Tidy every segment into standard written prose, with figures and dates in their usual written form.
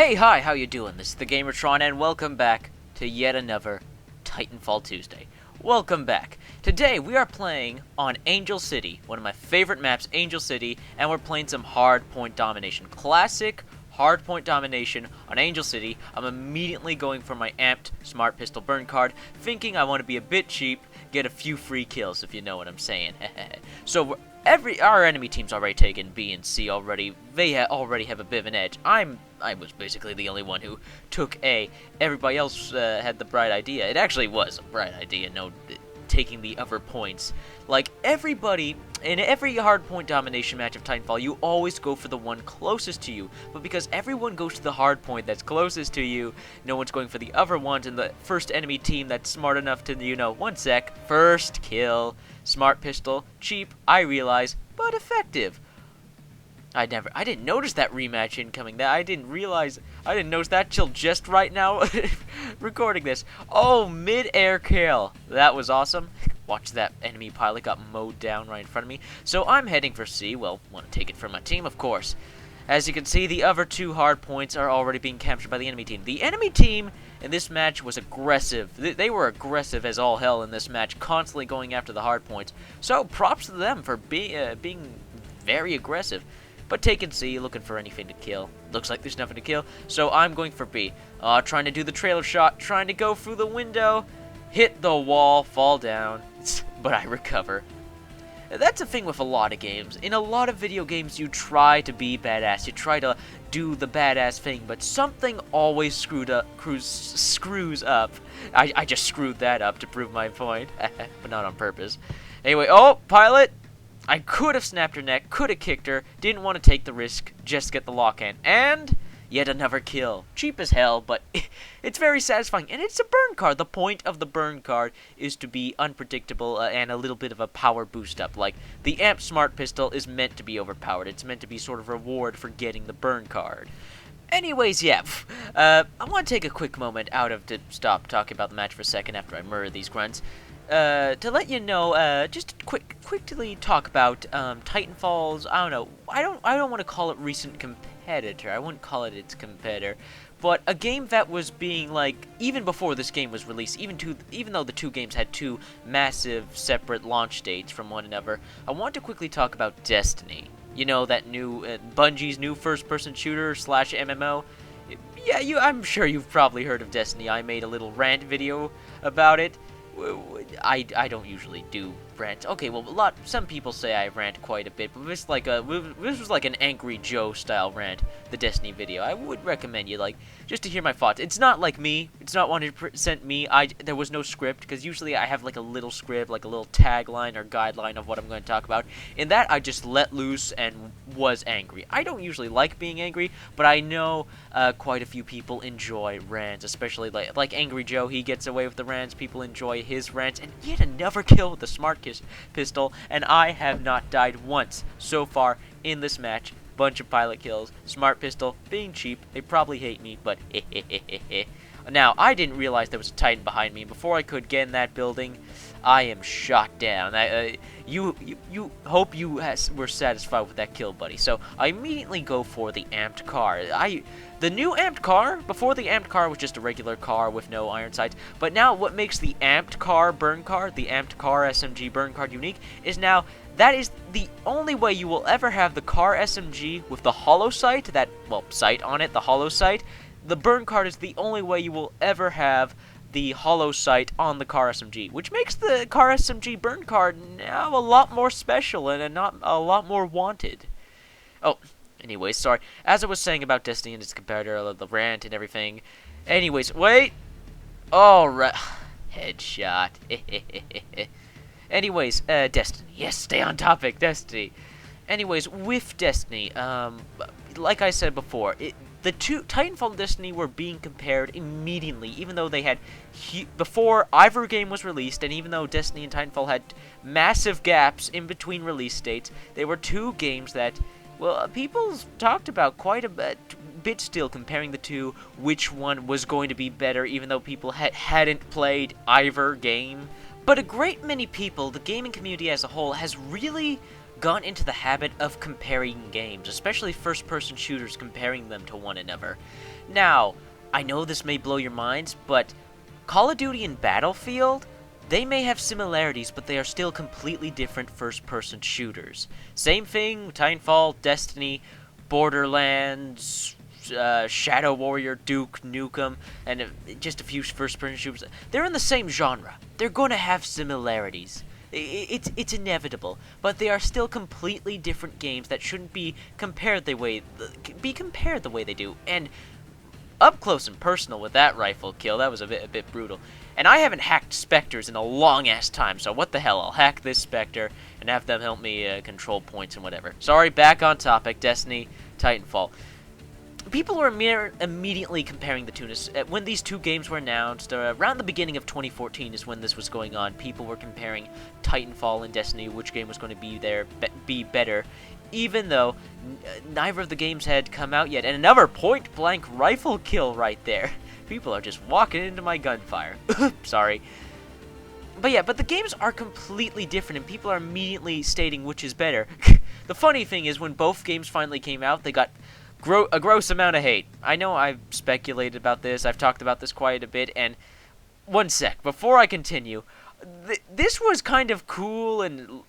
Hey, hi, how you doing? This is the Gamertron, and welcome back to yet another Titanfall Tuesday. Welcome back. Today, we are playing on Angel City, one of my favorite maps, Angel City, and we're playing some Hardpoint domination. Classic Hardpoint domination on Angel City. I'm immediately going for my amped Smart Pistol burn card, thinking I want to be a bit cheap, get a few free kills, if you know what I'm saying. So, our enemy team's already taken B and C already. They already have a bit of an edge. I was basically the only one who took A. Everybody else had the bright idea. It actually was a bright idea, no, taking the other points. Like, everybody, in every hardpoint domination match of Titanfall, you always go for the one closest to you. But because everyone goes to the hardpoint that's closest to you, no one's going for the other ones, and the first enemy team that's smart enough to, one sec, first kill, Smart Pistol, cheap, I realize, but effective. I didn't notice that rematch incoming. I didn't notice that till just right now, recording this. Oh, mid-air kill. That was awesome. Watch that enemy pilot got mowed down right in front of me. So I'm heading for C. Well, want to take it from my team, of course. As you can see, the other two hard points are already being captured by the enemy team. The enemy team in this match was aggressive. They were aggressive as all hell in this match, constantly going after the hard points. So props to them for being very aggressive. But taking C, looking for anything to kill. Looks like there's nothing to kill, so I'm going for B. Trying to do the trailer shot, trying to go through the window, hit the wall, fall down, but I recover. That's a thing with a lot of games. In a lot of video games, you try to be badass. You try to do the badass thing, but something always screws up. I just screwed that up to prove my point, but not on purpose. Anyway, oh, pilot! I could have snapped her neck, could have kicked her, didn't want to take the risk, just get the lock-in. And yet another kill. Cheap as hell, but it's very satisfying. And it's a burn card. The point of the burn card is to be unpredictable and a little bit of a power boost up. Like, the Amp Smart Pistol is meant to be overpowered. It's meant to be sort of reward for getting the burn card. Anyways, yeah, I want to take a quick moment to stop talking about the match for a second after I murder these grunts. To let you know, just quickly talk about Titanfall's. I don't want to call it recent competitor. I wouldn't call it its competitor, but a game that was being even before this game was released. Even though the two games had two massive separate launch dates from one another, I want to quickly talk about Destiny. You know, that new Bungie's new first-person shooter / MMO. Yeah, I'm sure you've probably heard of Destiny. I made a little rant video about it. I don't usually do rants. Okay, well, some people say I rant quite a bit, but this was like an Angry Joe style rant, the Destiny video. I would recommend you just to hear my thoughts. It's not like me. It's not 100% me. There was no script, because usually I have a little script, a little tagline or guideline of what I'm going to talk about. In that, I just let loose and was angry. I don't usually like being angry, but I know quite a few people enjoy rants, especially like Angry Joe. He gets away with the rants. People enjoy his rants, and yet another kill with the Smart Pistol, and I have not died once so far in this match. Bunch of pilot kills. Smart Pistol being cheap. They probably hate me, but Now, I didn't realize there was a Titan behind me. Before I could get in that building, I am shot down. You hope you were satisfied with that kill, buddy. So I immediately go for the amped car. The new amped car, before the amped car was just a regular car with no iron sights, but now what makes the amped car burn card, the amped car SMG burn card unique, is now that is the only way you will ever have the car SMG with the hollow sight, sight on it, the hollow sight. The burn card is the only way you will ever have the hollow sight on the car SMG, which makes the car SMG burn card now a lot more special and not a lot more wanted. Oh, anyways, sorry. As I was saying about Destiny and its competitor, the rant and everything. Anyways, wait. Alright. Headshot. Anyways, Destiny. Yes, stay on topic, Destiny. Anyways, with Destiny, like I said before, the two Titanfall and Destiny were being compared immediately, even though they had before either game was released, and even though Destiny and Titanfall had massive gaps in between release dates, they were two games that, well, people talked about quite a bit still, comparing the two, which one was going to be better, even though people hadn't played either game. But a great many people, the gaming community as a whole, has really gotten into the habit of comparing games, especially first-person shooters, comparing them to one another. Now, I know this may blow your minds, but Call of Duty and Battlefield, they may have similarities, but they are still completely different first-person shooters. Same thing, Titanfall, Destiny, Borderlands, Shadow Warrior, Duke Nukem, and just a few first-person shooters. They're in the same genre. They're going to have similarities. It's inevitable, but they are still completely different games that shouldn't be compared the way they do. And up close and personal with that rifle kill, that was a bit brutal. And I haven't hacked Spectres in a long-ass time, so what the hell, I'll hack this Spectre and have them help me control points and whatever. Sorry, back on topic, Destiny, Titanfall. People were immediately comparing the two. When these two games were announced, around the beginning of 2014 is when this was going on. People were comparing Titanfall and Destiny, which game was going to be better, even though neither of the games had come out yet. And another point-blank rifle kill right there. People are just walking into my gunfire. Sorry. But yeah, but the games are completely different, and people are immediately stating which is better. The funny thing is, when both games finally came out, they got a gross amount of hate. I know I've speculated about this, I've talked about this quite a bit, and one sec, before I continue, this was kind of cool and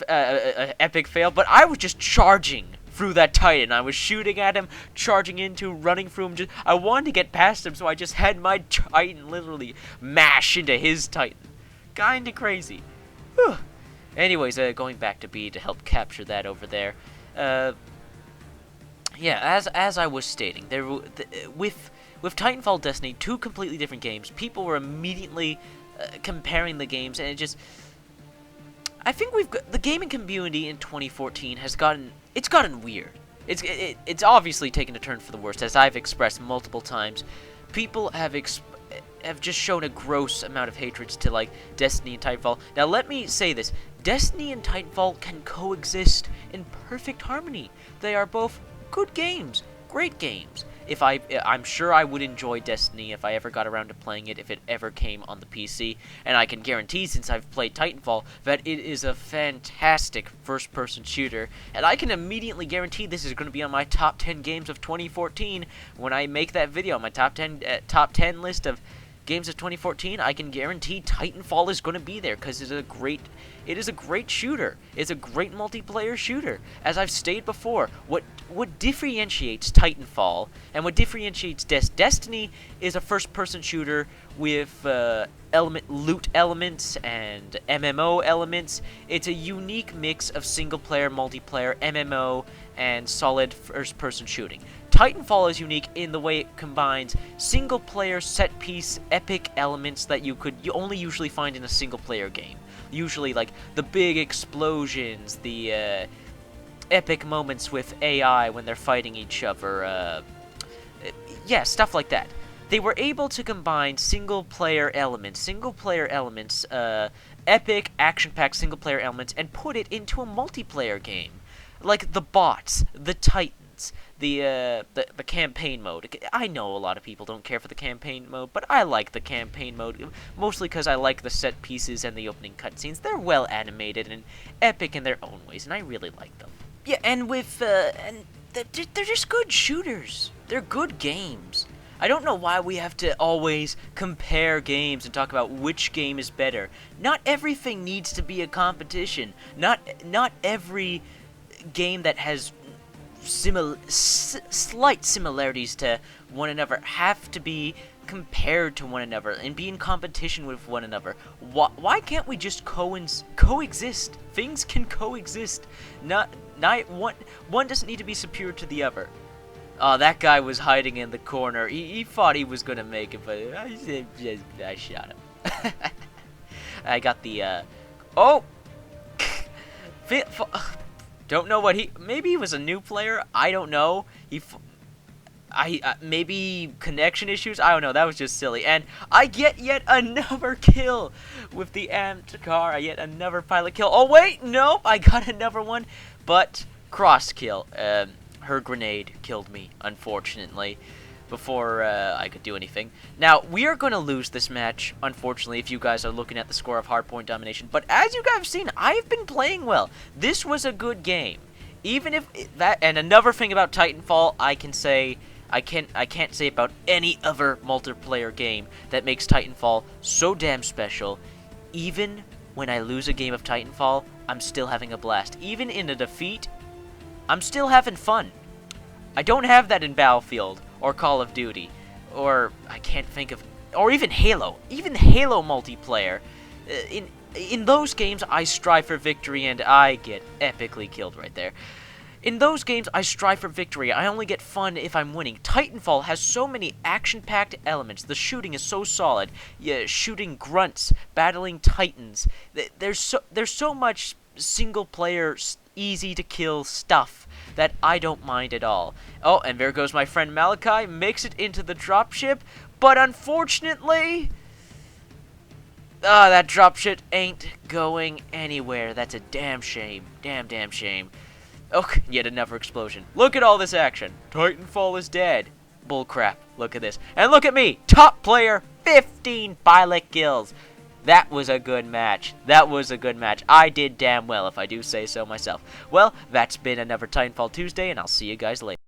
an epic fail, but I was just charging through that Titan. I was shooting at him, charging into, running through him. I wanted to get past him, so I just had my Titan literally mash into his Titan. Kinda crazy. Whew. Anyways, going back to B to help capture that over there. Yeah, as I was stating, with Titanfall, Destiny, two completely different games, people were immediately comparing the games, and I think the gaming community in 2014 has gotten weird. It's obviously taken a turn for the worst, as I've expressed multiple times. People have just shown a gross amount of hatred to, like, Destiny and Titanfall. Now, let me say this. Destiny and Titanfall can coexist in perfect harmony. They are both good games, great games. I'm sure I would enjoy Destiny if I ever got around to playing it, if it ever came on the PC, and I can guarantee, since I've played Titanfall, that it is a fantastic first-person shooter, and I can immediately guarantee this is going to be on my top 10 games of 2014 when I make that video, my top 10 list of games of 2014. I can guarantee Titanfall is going to be there, because it is a great shooter. It's a great multiplayer shooter. As I've stated before, what differentiates Titanfall and what differentiates Destiny is a first-person shooter with loot elements and MMO elements. It's a unique mix of single-player, multiplayer, MMO, and solid first-person shooting. Titanfall is unique in the way it combines single-player, set-piece, epic elements that you only usually find in a single-player game. Usually, like, the big explosions, the epic moments with AI when they're fighting each other, yeah, stuff like that. They were able to combine single-player elements, epic, action-packed single-player elements, and put it into a multiplayer game. Like the bots, the Titans, the campaign mode. I know a lot of people don't care for the campaign mode, but I like the campaign mode, mostly because I like the set pieces and the opening cutscenes. They're well animated and epic in their own ways, and I really like them. Yeah, and they're just good shooters. They're good games. I don't know why we have to always compare games and talk about which game is better. Not everything needs to be a competition. Not every game that has slight similarities to one another have to be compared to one another and be in competition with one another. Why can't we just coexist? Things can coexist. One doesn't need to be superior to the other. Oh, that guy was hiding in the corner. He thought he was gonna make it, but I shot him. I got the oh. Don't know what maybe he was a new player. I don't know. Maybe connection issues. I don't know. That was just silly. And I get yet another kill with the amped car. I get another pilot kill. Oh wait, nope. I got another one, but cross kill. Her grenade killed me, unfortunately. before I could do anything. Now, we are going to lose this match, unfortunately, if you guys are looking at the score of Hardpoint domination. But as you guys have seen, I've been playing well. This was a good game. Even if that, and another thing about Titanfall, I can say, I can't say about any other multiplayer game that makes Titanfall so damn special. Even when I lose a game of Titanfall, I'm still having a blast. Even in a defeat, I'm still having fun. I don't have that in Battlefield or Call of Duty, or I can't think of, or even Halo. Even Halo multiplayer. In those games, I strive for victory, and I get epically killed right there. In those games, I strive for victory. I only get fun if I'm winning. Titanfall has so many action-packed elements. The shooting is so solid. Yeah, shooting grunts, battling titans. There's so much single-player, easy-to-kill stuff that I don't mind at all. Oh, and there goes my friend Malachi. Makes it into the dropship, but unfortunately, that dropship ain't going anywhere. That's a damn shame. Damn shame. Oh, yet another explosion. Look at all this action. Titanfall is dead. Bullcrap. Look at this. And look at me. Top player, 15 pilot kills. That was a good match. That was a good match. I did damn well, if I do say so myself. Well, that's been another Titanfall Tuesday, and I'll see you guys later.